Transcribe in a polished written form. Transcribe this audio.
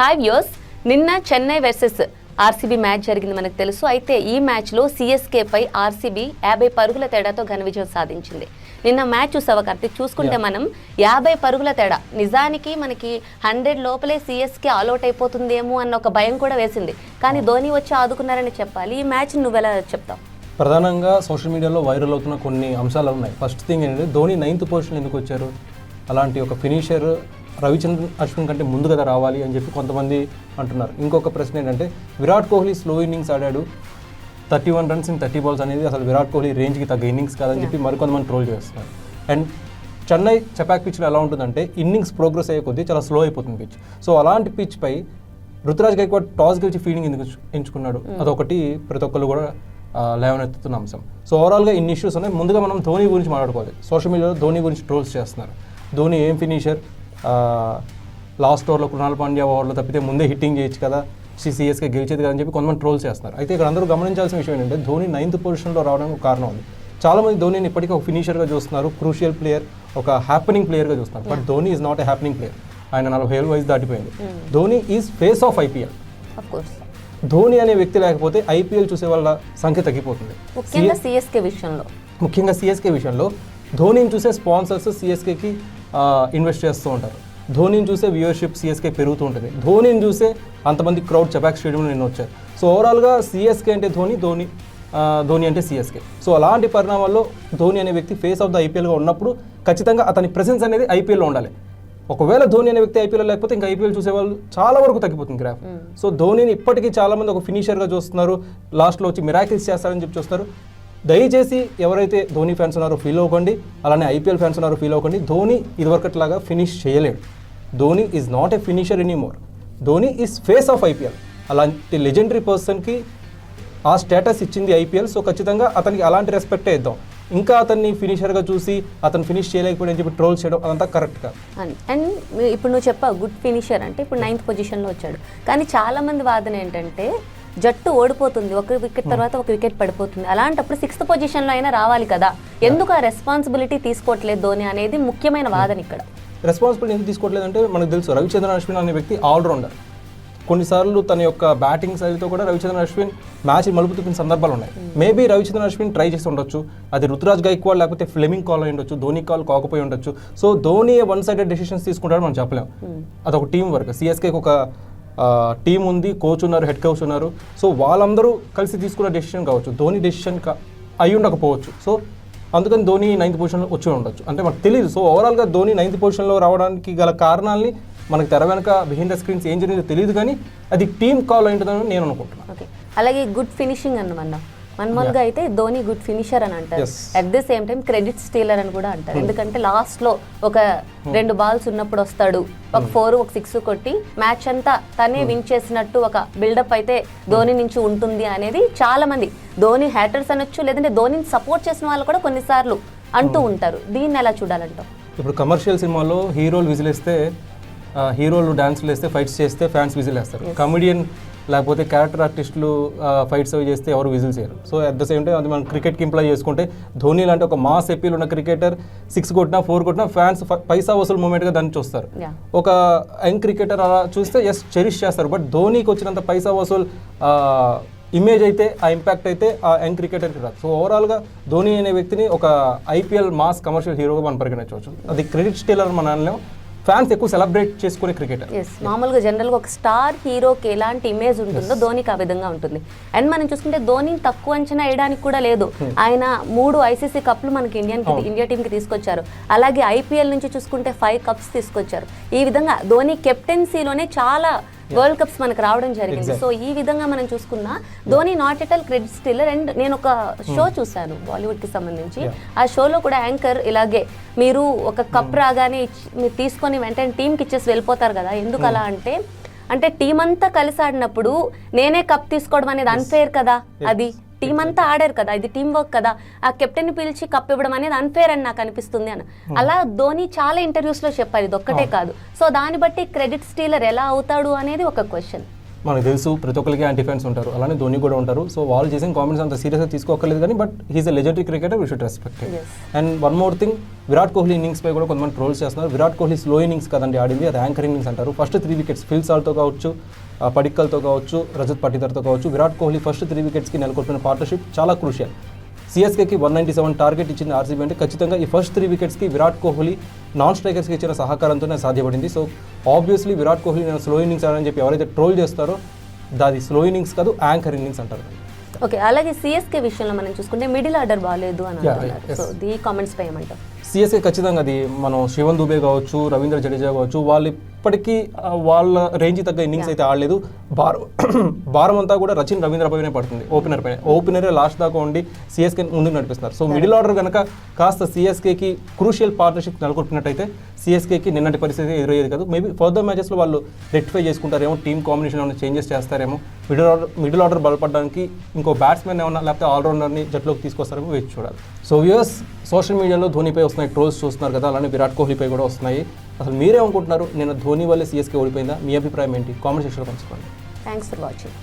Hi viewers, నిన్న Chennai versus RCB match జరిగింది మనకు తెలుసు. అయితే ఈ మ్యాచ్లో సిఎస్కే పై ఆర్సీబీ 50 పరుగుల తేడాతో ఘన విజయం సాధించింది. నిన్న మ్యాచ్ చూసావా కార్తీక్? చూసుకుంటే మనం 50 పరుగుల తేడా, నిజానికి మనకి 100 లోపలే సిఎస్కే ఆల్అౌట్ అయిపోతుందేమో అన్న ఒక భయం కూడా వేసింది. కానీ ధోని వచ్చి ఆదుకున్నారని చెప్పాలి. ఈ మ్యాచ్ నువ్వెలా చెప్తావు? ప్రధానంగా సోషల్ మీడియాలో వైరల్ అవుతున్న కొన్ని అంశాలు ఉన్నాయి. ఫస్ట్ థింగ్ ఏంటంటే ధోని 9th పొజిషన్ ఎందుకు వచ్చారు? అలాంటి ఒక ఫినిషర్ రవిచంద్రన్ అశ్విన్ కంటే ముందు కదా రావాలి అని చెప్పి కొంతమంది అంటున్నారు. ఇంకొక ప్రశ్న ఏంటంటే విరాట్ కోహ్లీ స్లో ఇన్నింగ్స్ ఆడాడు, 31 runs in 30 balls అనేది అసలు విరాట్ కోహ్లీ రేంజ్కి తగ్గ ఇన్నింగ్స్ కాదని చెప్పి మరికొంతమంది ట్రోల్ చేస్తున్నారు. అండ్ చెన్నై చపాక్ పిచ్లో ఎలా ఉంటుందంటే ఇన్నింగ్స్ ప్రోగ్రెస్ అయ్యే కొద్దీ చాలా స్లో అయిపోతుంది పిచ్. సో అలాంటి పిచ్ పై రుతురాజ్ గైక్వాడ్ టాస్ గెలిచి ఫీల్డింగ్ ఎందుకు ఎంచుకున్నాడు? అదొకటి ప్రతి ఒక్కరు కూడా లేవనెత్తుతున్న అంశం. సో ఓవరాల్గా ఇన్ని ఇష్యూస్ ఉన్నాయి. ముందుగా మనం ధోని గురించి మాట్లాడుకోవాలి. సోషల్ మీడియాలో ధోని గురించి ట్రోల్స్ చేస్తున్నారు. ధోని ఏం ఫినిషర్, లాస్ట్ ఓవర్లో కృణాల్ పాండ్యా ఓవర్లో తప్పితే ముందే హిట్టింగ్ చేయొచ్చు కదా, సిఎస్కే గెలిచేది కదా అని చెప్పి కొంతమంది ట్రోల్స్ చేస్తున్నారు. అయితే ఇక్కడ అందరూ గమనించాల్సిన విషయం ఏంటంటే ధోని 9th పొజిషన్లో రావడానికి ఒక కారణం ఉంది. చాలామంది ధోనిని ఇప్పటికీ ఒక ఫినిషర్గా చూస్తున్నారు, క్రూషియల్ ప్లేయర్, ఒక హ్యాపెనింగ్ ప్లేయర్గా చూస్తున్నారు. But Dhoni is not a happening player. ఆయన 40 ఏళ్ళ వయసు దాటిపోయింది. Dhoni is face of IPL. Dhoni అనే వ్యక్తి లేకపోతే ఐపీఎల్ చూసే వాళ్ళ సంఖ్య తగ్గిపోతుంది. ముఖ్యంగా సిఎస్కే విషయంలో ధోనిని చూసే స్పాన్సర్స్ సిఎస్కేకి ఇన్వెస్ట్ చేస్తూ ఉంటారు. ధోనిని చూసే వ్యూవర్షిప్ సిఎస్కే పెరుగుతూ ఉంటుంది. ధోనిని చూసే అంతమంది క్రౌడ్ చపాక్ స్టేడియంలో నిన్న వచ్చారు. సో ఓవరాల్గా సిఎస్కే అంటే ధోని అంటే సిఎస్కే. సో అలాంటి పరిణామాల్లో ధోని అనే వ్యక్తి ఫేస్ ఆఫ్ ద ఐపీఎల్గా ఉన్నప్పుడు ఖచ్చితంగా అతని ప్రెసెన్స్ అనేది ఐపీఎల్లో ఉండాలి. ఒకవేళ ధోని అనే వ్యక్తి ఐపీఎల్ లేకపోతే ఇంకా ఐపీఎల్ చూసేవాళ్ళు చాలా వరకు తగ్గిపోతుంది గ్రాఫ్. సో ధోనిని ఇప్పటికీ చాలామంది ఒక ఫినిషర్గా చూస్తున్నారు, లాస్ట్లో వచ్చి మిరాకిల్స్ చేస్తారని చెప్పి చూస్తారు. దయచేసి ఎవరైతే ధోని ఫ్యాన్స్ ఉన్నారో ఫీల్ అవ్వకండి, అలానే ఐపీఎల్ ఫ్యాన్స్ ఉన్నారో ఫీల్ అవ్వకండి. ధోని ఇదివరకట్లాగా ఫినిష్ చేయలేడు. Dhoni is not a finisher anymore. Dhoni is face of IPL. అలాంటి లెజెండరీ పర్సన్కి ఆ స్టేటస్ ఇచ్చింది ఐపీఎల్. సో ఖచ్చితంగా అతనికి అలాంటి రెస్పెక్టే ఇద్దాం. ఇంకా అతన్ని ఫినిషర్గా చూసి అతను ఫినిష్ చేయలేకపోయాడని చెప్పి ట్రోల్ చేయడం అదంతా కరెక్ట్ కాదు. అండ్ ఇప్పుడు నువ్వు చెప్పావు గుడ్ ఫినిషర్ అంటే ఇప్పుడు 9th పొజిషన్లో వచ్చాడు. కానీ చాలామంది వాదన ఏంటంటే జట్టు ఓడిపోతుంది, ఒక వికెట్ తర్వాత ఒక వికెట్ పడిపోతుంది, అలాంటప్పుడు 6th పొజిషన్లో అయినా రావాలి కదా, ఎందుకు ఆ రెస్పాన్సిబిలిటీ తీసుకోవట్లేదు ధోని అనేది ముఖ్యమైన వాదన. ఇక్కడ రెస్పాన్సిబిలిటీ ఎందుకు తీసుకోవట్లేదంటే మనకు తెలుసు రవిచంద్రన్ అశ్విన్ అనే వ్యక్తి ఆల్రౌండర్. కొన్నిసార్లు తన యొక్క బ్యాటింగ్ శైలితో కూడా రవిచంద్రన్ అశ్విన్ మ్యాచ్ మలుపు తిప్పిన సందర్భాలు ఉన్నాయి. మేబీ రవిచంద్రన్ అశ్విన్ ట్రై చేసి ఉండొచ్చు, అది రుతురాజ్ గైక్వాడ్ లేకపోతే ఫ్లెమింగ్ కాల్ అయి ఉండొచ్చు, ధోని కాల్ కాకపోయి ఉండొచ్చు. సో ధోని 1-sided డెసిషన్స్ తీసుకుంటాడు మనం చెప్పలేం. అదొక టీం వర్క్. సిఎస్కేకి ఒక టీం ఉంది, కోచ్ ఉన్నారు, హెడ్ కోచ్ ఉన్నారు. సో వాళ్ళందరూ కలిసి తీసుకున్న డెసిషన్ కావచ్చు, ధోని డెసిషన్ అయి ఉండకపోవచ్చు. సో అందుకని ధోని 9th పొజిషన్లో వచ్చి ఉండొచ్చు అంటే మనకు తెలియదు. సో ఓవరాల్గా ధోని 9th పొజిషన్లో రావడానికి గల కారణాలని మనకు తెర వెనక బిహైండ్ ద స్క్రీన్స్ ఏం జరిగిందో తెలియదు, కానీ అది టీమ్ కాల్ అయి ఉంటుందని నేను అనుకుంటున్నాను. ఓకే, అలాగే గుడ్ ఫినిషింగ్ అన్నమన్నా మనమల్గా అయితే ధోని గుడ్ ఫినిషర్ అని అంటారు. At the same time credit stealer అని కూడా అంటారు. ఎందుకంటే లాస్ట్లో ఒక 2 balls ఉన్నప్పుడు వస్తాడు, ఒక 4 ఒక 6 కొట్టి మ్యాచ్ అంతా తనే విన్ చేసినట్టు ఒక బిల్డప్ అయితే ధోని నుంచి ఉంటుంది అనేది చాలా మంది ధోని హ్యాటర్స్ అనొచ్చు, లేదంటే ధోనిని సపోర్ట్ చేసిన వాళ్ళు కూడా కొన్నిసార్లు అంటూ ఉంటారు. దీన్ని ఎలా చూడాలంటావు? ఇప్పుడు కమర్షియల్ సినిమాలో హీరోలు విజిలేస్తే, హీరోలు డాన్స్లు వేస్తే, ఫైట్స్ చేస్తే ఫ్యాన్స్ విజిల్ వేస్తారు. కమెడియన్ లేకపోతే క్యారెక్టర్ ఆర్టిస్టులు ఫైట్స్ అవి చేస్తే ఎవరు విజిల్ చేయరు. So at the same time అది మనం క్రికెట్కి ఇంప్లాయ్ చేసుకుంటే ధోని లాంటి ఒక మాస్ ఎపీల్ ఉన్న క్రికెటర్ 6 కొట్టినా 4 కొట్టినా ఫ్యాన్స్ పైసా వసూలు మూమెంట్గా దాన్ని చూస్తారు. ఒక యంగ్ క్రికెటర్ అలా చూస్తే చెరిష్ చేస్తారు. బట్ ధోనికి వచ్చినంత పైసా వసూలు ఇమేజ్ అయితే, ఆ ఇంపాక్ట్ అయితే ఆ యంగ్ క్రికెటర్కి రాదు. సో ఓవరాల్గా ధోని అనే వ్యక్తిని ఒక ఐపీఎల్ మాస్ కమర్షియల్ హీరోగా మనం పరిగణించవచ్చు. అది క్రెడిట్ స్టీలర్ మన అనలేం. ఫ్యాన్స్ ఎక్కువ సెలబ్రేట్ చేసుకునే క్రికెటర్. మామూలుగా జనరల్గా ఒక స్టార్ హీరోకి ఎలాంటి ఇమేజ్ ఉంటుందో ధోనికి ఆ విధంగా ఉంటుంది. అండ్ మనం చూసుకుంటే ధోనిని తక్కువ అంచనా వేయడానికి కూడా లేదు. ఆయన 3 ICC కప్లు మనకి ఇండియా టీంకి తీసుకొచ్చారు. అలాగే ఐపీఎల్ నుంచి చూసుకుంటే 5 cups తీసుకొచ్చారు. ఈ విధంగా ధోని కెప్టెన్సీలోనే చాలా వరల్డ్ కప్స్ మనకు రావడం జరిగింది. సో ఈ విధంగా మనం చూసుకున్నా Dhoni not at all credit stealer. And నేను ఒక షో చూశాను బాలీవుడ్కి సంబంధించి. ఆ షోలో కూడా యాంకర్ ఇలాగే మీరు ఒక కప్ రాగానే మీరు తీసుకొని వెంటనే టీంకి ఇచ్చేసి వెళ్ళిపోతారు కదా, ఎందుకు అలా అంటే టీం అంతా కలిసి ఆడినప్పుడు నేనే కప్ తీసుకోవడం అనేది అన్ఫేర్ కదా, అది టీం అంతా ఆడారు కదా, ఇది టీం వర్క్ కదా, ఆ కెప్టెన్ పిలిచి కప్ ఇవ్వడం అనేది అన్ఫేర్ అని నాకు అనిపిస్తుంది అని అలా ధోని చాలా ఇంటర్వ్యూస్లో చెప్పారు. ఇది ఒక్కటే కాదు. సో దాన్ని బట్టి క్రెడిట్ స్టీలర్ ఎలా అవుతాడు అనేది ఒక క్వశ్చన్. మనకు తెలుసు ప్రతి ఒక్కరికి యాంటీ ఫ్యాన్స్ ఉంటారు, అలానే ధోని కూడా ఉంటారు. సో వాళ్ళు చేసిన కామెంట్స్ అంత సీరియస్గా తీసుకోకర్లేదు కానీ but he's a legendary cricketer, we should respect. And one more thing, Virat Kohli innings పై కూడా కొంతమంది ట్రోల్స్ చేస్తున్నారు. విరాట్ కోహ్లీ స్లో ఇన్నింగ్స్ కదండి ఆడింది, అది యాంకర్ ఇన్నింగ్స్ అంటారు. ఫస్ట్ 3 వికెట్స్ ఫిల్ సాల్తో కావచ్చు, పడిక్కల్తో కావచ్చు, రజత్ పటిదార్తో కావచ్చు, విరాట్ కోహ్లీ ఫస్ట్ 3 వికెట్స్కి నెలకొల్పిన పార్ట్నర్షిప్ చాలా క్రూషియల్. సిఎస్కేకి 197 టార్గెట్ ఇచ్చింది ఆర్సీబీ అంటే ఖచ్చితంగా ఈ ఫస్ట్ 3 వికెట్స్కి విరాట్ కోహ్లీ నాన్ స్ట్రైకర్స్కి ఇచ్చిన సహకారంతోనే సాధ్యపడింది. సో ఆబ్వియస్లీ విరాట్ కోహ్లీ నేను స్లో ఇన్నింగ్స్ ఆడని చెప్పి ఎవరైతే ట్రోల్ చేస్తారో దాది స్లో ఇన్నింగ్స్ కాదు, యాంకర్ ఇన్నింగ్స్ అంటారు. ఓకే, అలాగే సిఎస్కే విషయంలో మనం చూసుకుంటే మిడిల్ ఆర్డర్ బాగాలేదు అని అంటున్నారు. సో ఈ కామెంట్స్ పై ఏమంటారు? సిఎస్కే ఖచ్చితంగా అది మనం శివన్ దుబే కావచ్చు, రవీంద్ర జడేజా కావచ్చు, వాళ్ళు ఇప్పటికీ వాళ్ళ రేంజ్ తగ్గ ఇన్నింగ్స్ అయితే ఆడలేదు. భారం అంతా కూడా రవీంద్ర పైనే పడుతుంది, ఓపెనర్ పైన. ఓపెనరే లాస్ట్ దాకా ఉండి సిఎస్కే ముందుకు నడిపిస్తున్నారు. సో మిడిల్ ఆర్డర్ కనుక కాస్త సిఎస్కేకి క్రూషియల్ పార్ట్నర్షిప్ నెలకొల్పినట్టయితే సిఎస్కేకి నిన్నటి పరిస్థితి ఎదురయ్యేది కాదు. మేబీ ఫర్దర్ మ్యాచెస్లో వాళ్ళు రెక్టిఫై చేసుకుంటారేమో, టీమ్ కాంబినేషన్ ఏమైనా చేంజెస్ చేస్తారేమో, మిడిల్ ఆర్డర్ బలపడడానికి ఇంకో బ్యాట్స్మెన్ ఏమన్నా లేకపోతే ఆల్రౌండర్ని జట్టులోకి తీసుకొస్తారేమో వేచి చూడాలి. సో వ్యూయర్స్, సోషల్ మీడియాలో ధోనిపై వస్తున్నాయి ట్రోల్స్ చూస్తున్నారు కదా, అలానే విరాట్ కోహ్లీపై కూడా వస్తున్నాయి. అసలు మీరేమనుకుంటున్నారు? నేను ధోని వల్లే సిఎస్కే ఓడిపోయిందా? మీ అభిప్రాయం ఏంటి? కామెంట్ సెక్షన్లో పంచుకోండి. Thanks for watching.